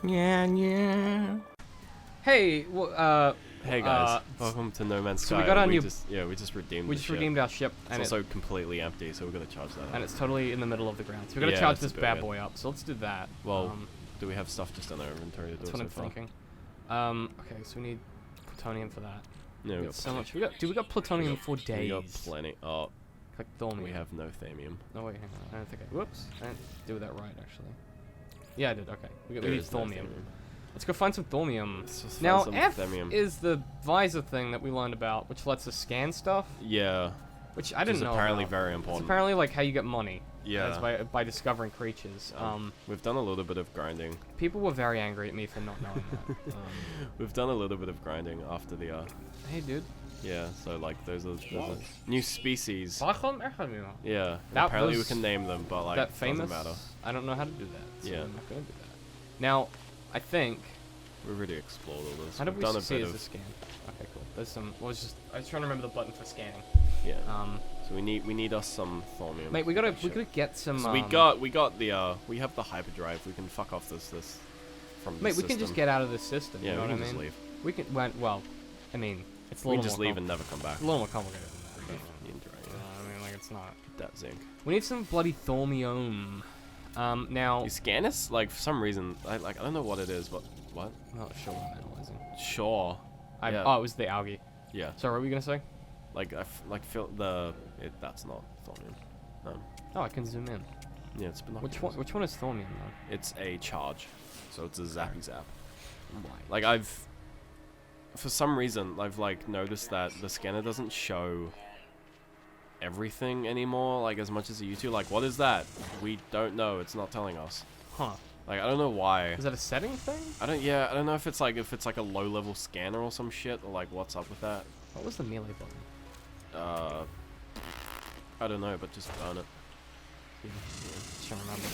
Yeah. Hey, Hey guys, welcome to No Man's Sky. So we got our new. We just redeemed. We just redeemed our ship, It's and also completely empty, so we're gonna charge that. and it's totally in the middle of the ground. So we're gonna Yeah, charge it's a this bit bad weird. boy up. So let's do that. Well, do we have stuff just in our inventory to do that's it what so I'm far? thinking. Okay, so we need plutonium for that. No, We got so much. We got plutonium for days. We got plenty. Oh, Like thorium. we have no thamium. No wait, hang on. I don't think I. Whoops. I didn't do that right actually. Yeah, I did. Okay. We There need is no thorium. Let's go find some thorium. Let's just Now find some F thamium. is the visor thing that we learned about, which lets us scan stuff. Yeah. Which I didn't know. Apparently about. very It's important. apparently like how you get money. Yeah. It's by discovering creatures. We've done a little bit of grinding. People were very angry at me for not knowing that. We've done a little bit of grinding after the Hey, dude. yeah. So like those are new species. That Yeah. Apparently we was- can name them, but like famous. doesn't matter. I don't know how to do that. So Yeah. I'm not gonna do that. Now, I think. We've already explored all this. How did We've we done a see bit as a of scan? Okay, cool. There's some. I was trying to remember the button for scanning. yeah. So we need us some thorium. Mate, we gotta get some. So we got the we have the hyperdrive. We can fuck off this from the Mate, we system. can just get out of this system. Yeah, you know we what can I just mean? leave. We can. Well, I mean, it's a We little can just more leave and never come back. a little more complicated than that. You enjoy it. I mean, like it's not. That zinc. We need some bloody thorium. Now. You scan us like for some reason. I don't know what it is, but what? I'm not sure what I'm analyzing. Sure. Yeah. Oh, it was the algae. Yeah. Sorry, what were you gonna say? Like feel that's not thorium. Oh, I can zoom in. Yeah, it's binoculars. Which one is thorium though? It's a charge, so it's a zappy zap. Why? Like for some reason, I've like noticed that the scanner doesn't show everything anymore, like as much as it used to. Like, what is that? We don't know. It's not telling us. Huh? Like, I don't know why. Is that a setting thing? I don't know if it's like a low level scanner or some shit, or like what's up with that. What was the melee button? I don't know, but just burn it. Trying to remember.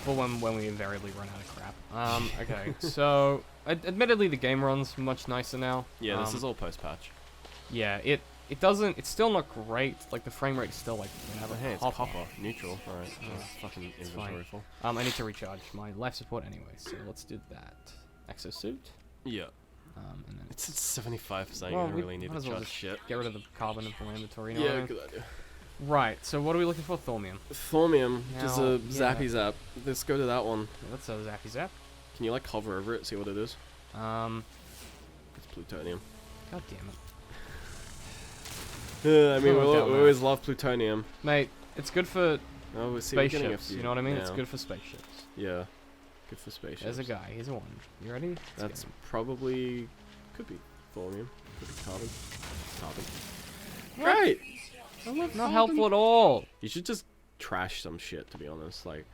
For when we invariably run out of crap. Okay, so admittedly the game runs much nicer now. Yeah, this is all post patch. Yeah, it doesn't. It's still not great. Like the frame rate's still like whatever. Hey, it's Hop- copper, neutral. All right, fucking it's inventory fine. full. I need to recharge my life support anyway, so let's do that. Exosuit. Yeah, And then it's at 75%. Well, You we really need might to as well charge just shit. get rid of the carbon in the inventory. You know what I Yeah, mean? good idea. Right. So what are we looking for? Thorium. Thorium, just Now, a yeah. zappy zap. Let's go to that one. Yeah, that's a zappy zap. Can you like hover over it, see what it is? It's plutonium. God damn it. I mean, we Worked out, man. always love plutonium. Mate, it's good for Oh, we see we're getting a spaceships. few. You know what I mean? Yeah. It's good for spaceships. Yeah, good for spaceships. There's a guy. He's a one. You ready? Let's That's get him. probably could be thorium, could be carbon. Carbon. What? Great. Not helpful at all. You should just trash some shit, to be honest. Like,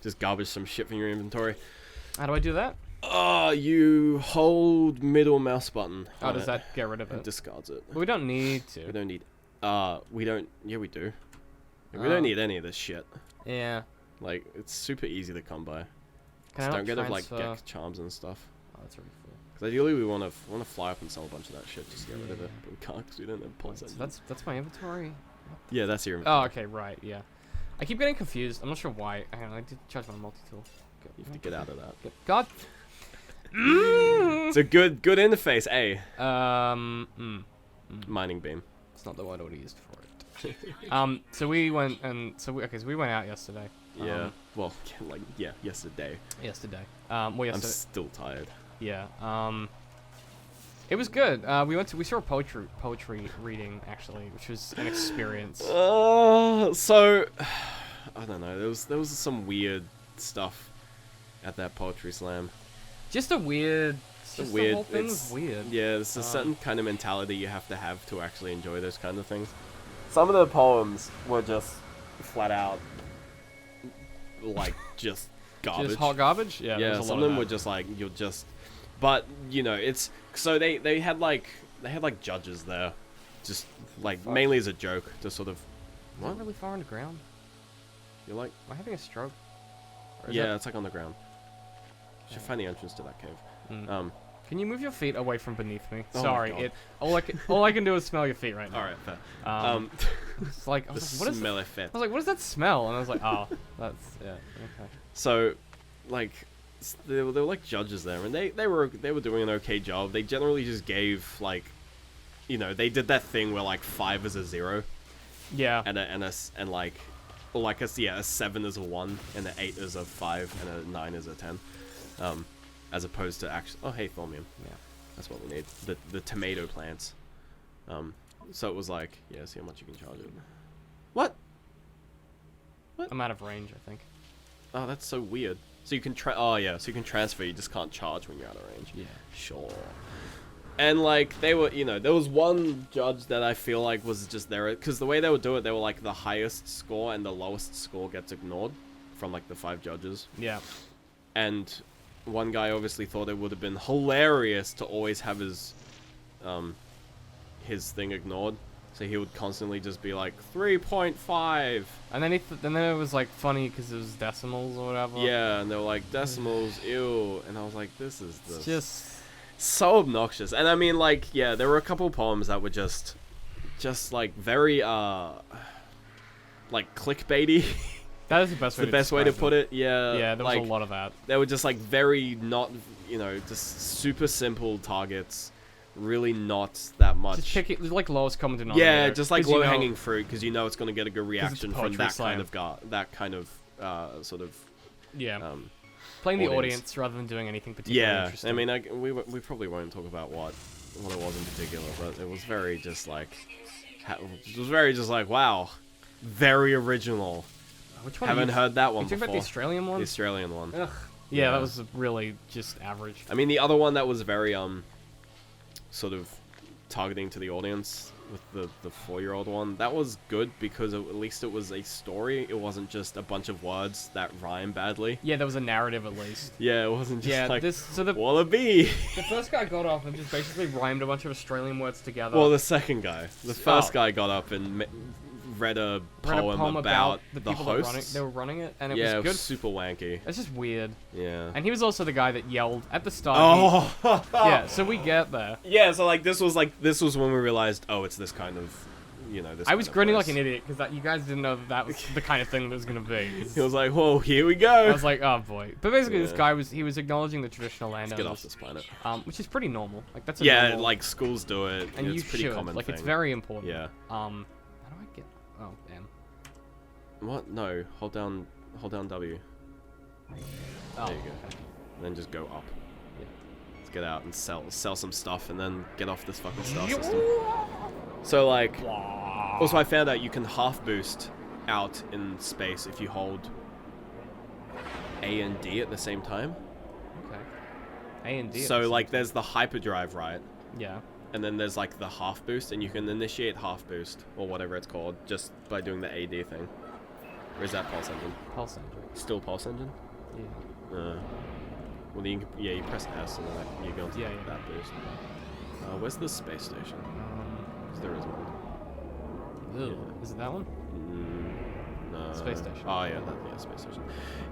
just garbage some shit from your inventory. How do I do that? You hold middle mouse button. Oh, on does it that get rid of and it? discards it. Well, we don't need We to. don't need. We don't. Yeah, we do. We don't need any of this shit. Yeah. Like, it's super easy to come by. Can I Just not don't get it like transfer- get charms and stuff. Oh, that's really cool. Because ideally we want to fly up and sell a bunch of that shit just to get rid of it. Yeah. But we can't because we don't have points. So that's my inventory. Yeah, that's your. Oh, okay, right, yeah. I keep getting confused. I'm not sure why. Hang on, I did charge my multi-tool. You have to get out of that. God. It's a good interface, eh? It's Mining beam. not the word I would have used for it. So we went so we went out yesterday. Yeah. Well, like yesterday. Yesterday. Well, I'm yesterday. still tired. Yeah. It was good. We saw a poetry reading actually, which was an experience. So I don't know. There was some weird stuff at that poetry slam. Just a weird. It's a Just weird. The whole thing it's was weird. Yeah, there's a certain kind of mentality you have to actually enjoy those kind of things. Some of the poems were just flat out like just garbage. Just hot garbage. Yeah. Yeah, there's a some lot of them that. were just like you'll just. But you know, it's so they had like judges there, just like Fuck. mainly as a joke to sort of. Is What? that really far underground? You're like. Am I having a stroke? Or is Yeah, that- it's like on the ground. You should find the entrance to that cave. Mm. Can you move your feet away from beneath me? Oh my Sorry, God. all I can do is smell your feet right now. All right, fair. It's like I The was like, what is? smelly fit. I was like, what does that smell? And I was like, oh, that's yeah. Okay. So, like, There were like judges there, and they were doing an okay job. They generally just gave like, you know, they did that thing where like 5 is a 0, Yeah. and a 7 is a 1, and an 8 is a 5, and a 9 is a 10, as opposed to actually. Oh hey, Thormium. Yeah. That's what we need. The tomato plants. So it was like, yeah, see how much you can charge it. What? I'm out of range, I think. Oh, that's so weird. So you can so you can transfer, you just can't charge when you're out of range. Yeah. Sure. And like, they were, you know, there was one judge that I feel like was just there, because the way they would do it, they were like, the highest score and the lowest score gets ignored from like the 5 judges. Yeah. And one guy obviously thought it would have been hilarious to always have his thing ignored. So he would constantly just be like 3.5. And then then it was like funny because it was decimals or whatever. Yeah, and they were like decimals, ew. And I was like, this is It's just so obnoxious. And I mean, like, yeah, there were a couple poems that were just like very like clickbaity. that is the best way. The best way to put it. Yeah. Yeah, there was like, a lot of that. They were just like very not, you know, just super simple targets. Really not that much. Just pick it, like lowest common denominator. Yeah, just like 'cause you low know- hanging fruit, because you know it's going to get a good reaction from poetry that slam. kind of sort of Yeah. Playing the audience. audience rather than doing anything particularly yeah. interesting. I mean, we probably won't talk about what it was in particular, but it was very just like wow, very original. Which one? Haven't heard that one you talking before. about the Australian one? The Australian one. Ugh. Yeah, that was really just average. I mean, the other one that was very sort of targeting to the audience with the 4-year-old one, that was good because at least it was a story. It wasn't just a bunch of words that rhyme badly. Yeah, there was a narrative at least. Yeah, it wasn't just like the wallaby. the first guy got off and just basically rhymed a bunch of Australian words together. Well, the second guy, the first guy got up and read a poem about the the people that hosts. they were running it, and it Yeah, was it good. was super wanky. It's just weird. Yeah. And he was also the guy that yelled at the start. Oh. Yeah, so we get there. Yeah, so this was when we realized, oh, it's this kind of, you know, this. I was kind of grinning place. like an idiot because you guys didn't know that was the kind of thing that was gonna be. He was like, whoa, here we go. I was like, oh boy. But basically, this Yeah. guy was acknowledging the traditional Let's landowners. get off this planet. Which is pretty normal. Like that's a Yeah, normal, like schools do it. and it's you pretty should. common Like thing. it's very important. Yeah. How do I get? Oh damn. What? No. Hold down W. Oh. There you go. And then just go up. Yeah. Let's get out and sell some stuff, and then get off this fucking star system. So like, also I found out you can half boost out in space if you hold A and D at the same time. Okay. A and D. So like, there's the hyperdrive, right? Yeah. And then there's like the half boost, and you can initiate half boost or whatever it's called just by doing the AD thing. Or is that pulse engine? Pulse engine. Still pulse engine? Yeah. Well, then you press S and then you go into Yeah. that boost. Where's the space station? 'Cause there is one. Ew. Is it that one? No. Space station. Oh yeah, space station.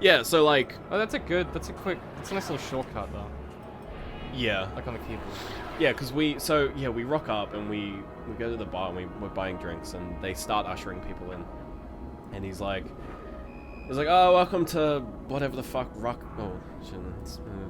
Yeah, so like. Oh, that's a nice little shortcut though. Yeah. Like on the keyboard. Yeah, because we rock up and we go to the bar and we're buying drinks, and they start ushering people in, and he's like, oh, welcome to whatever the fuck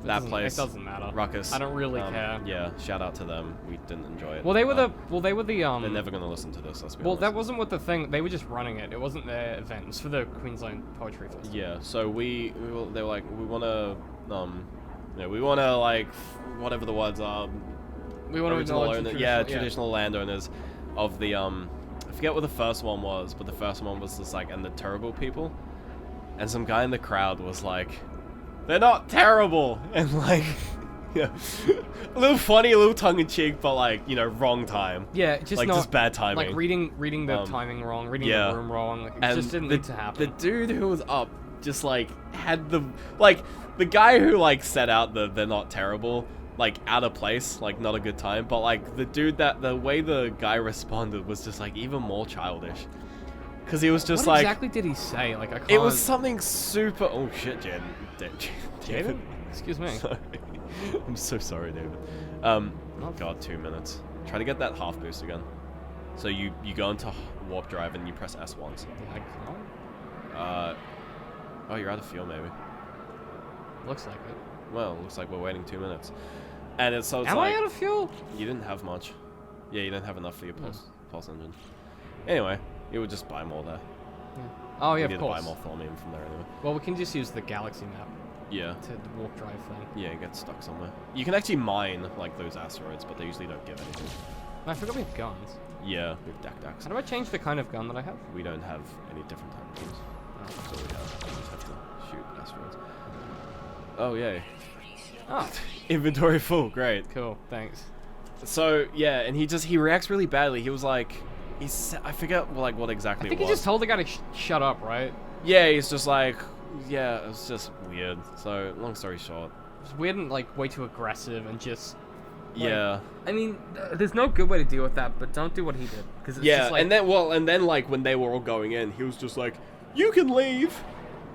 that place. It doesn't matter. Ruckus. I don't really care. Yeah, shout out to them. We didn't enjoy it. Well, they were the They're never gonna listen to this. Let's be Well, honest. that wasn't what the thing. They were just running it. It wasn't their event. It was for the Queensland Poetry Festival. Yeah. So they were like, we wanna like whatever the words are. We want to acknowledge the traditional landowners of the I forget what the first one was, but the first one was just like, and the terrible people, and some guy in the crowd was like, they're not terrible, and like, yeah, a little funny, a little tongue in cheek, but like, you know, wrong time. Yeah, just like not just bad timing. like reading the timing wrong, reading the room wrong. Like, it just didn't need to happen. The dude who was up just like had the guy who like set out they're not terrible, like out of place, like not a good time, but like the way the guy responded was just like even more childish, because he was just what like, exactly did he say? Like I can't. it was something super. Oh shit, David. Excuse me. Sorry. I'm so sorry, David. God, 2 minutes. Try to get that half boost again. So you go into warp drive and you press S once. I can't. Oh, you're out of fuel, maybe. Looks like it. Well, looks like we're waiting 2 minutes. And it's so it's Am like... I out of fuel? You didn't have much. Yeah, you didn't have enough for your pulse engine. Anyway, you would just buy more there. Yeah. Oh, yeah, you of need to course. buy more thormium from there anyway. Well, we can just use the galaxy map Yeah. to the warp drive thing. Yeah, get stuck somewhere. You can actually mine, like, those asteroids, but they usually don't give anything. I forgot we have guns. Yeah, with DAC. How do I change the kind of gun that I have? We don't have any different type of guns. Oh. So we just have to shoot asteroids. Oh, yay. Oh, Inventory full, great. cool. Thanks. So, yeah, and he reacts really badly. He was like... I forget, like, what exactly I think it he was. just told the guy to shut up, right? Yeah, he's just like... Yeah, it was just weird. So, long story short. It's weird and, like, way too aggressive and just... Like, Yeah. I mean, there's no good way to deal with that, but don't do what he did. Cause it's Yeah, just like, and then, like, when they were all going in, he was just like, you can leave!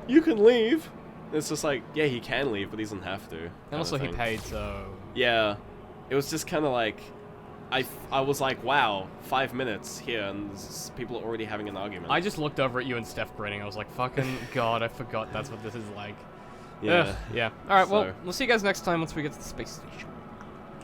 You can leave! And it's just like, yeah, he can leave, but he doesn't have to. And kind also of he thing. paid, so... Yeah. It was just kind of like... I was like, wow, 5 minutes here, and people are already having an argument. I just looked over at you and Steph grinning. I was like, fucking god, I forgot that's what this is like. Yeah. Ugh, yeah. Alright, well, So- we'll see you guys next time once we get to the space station.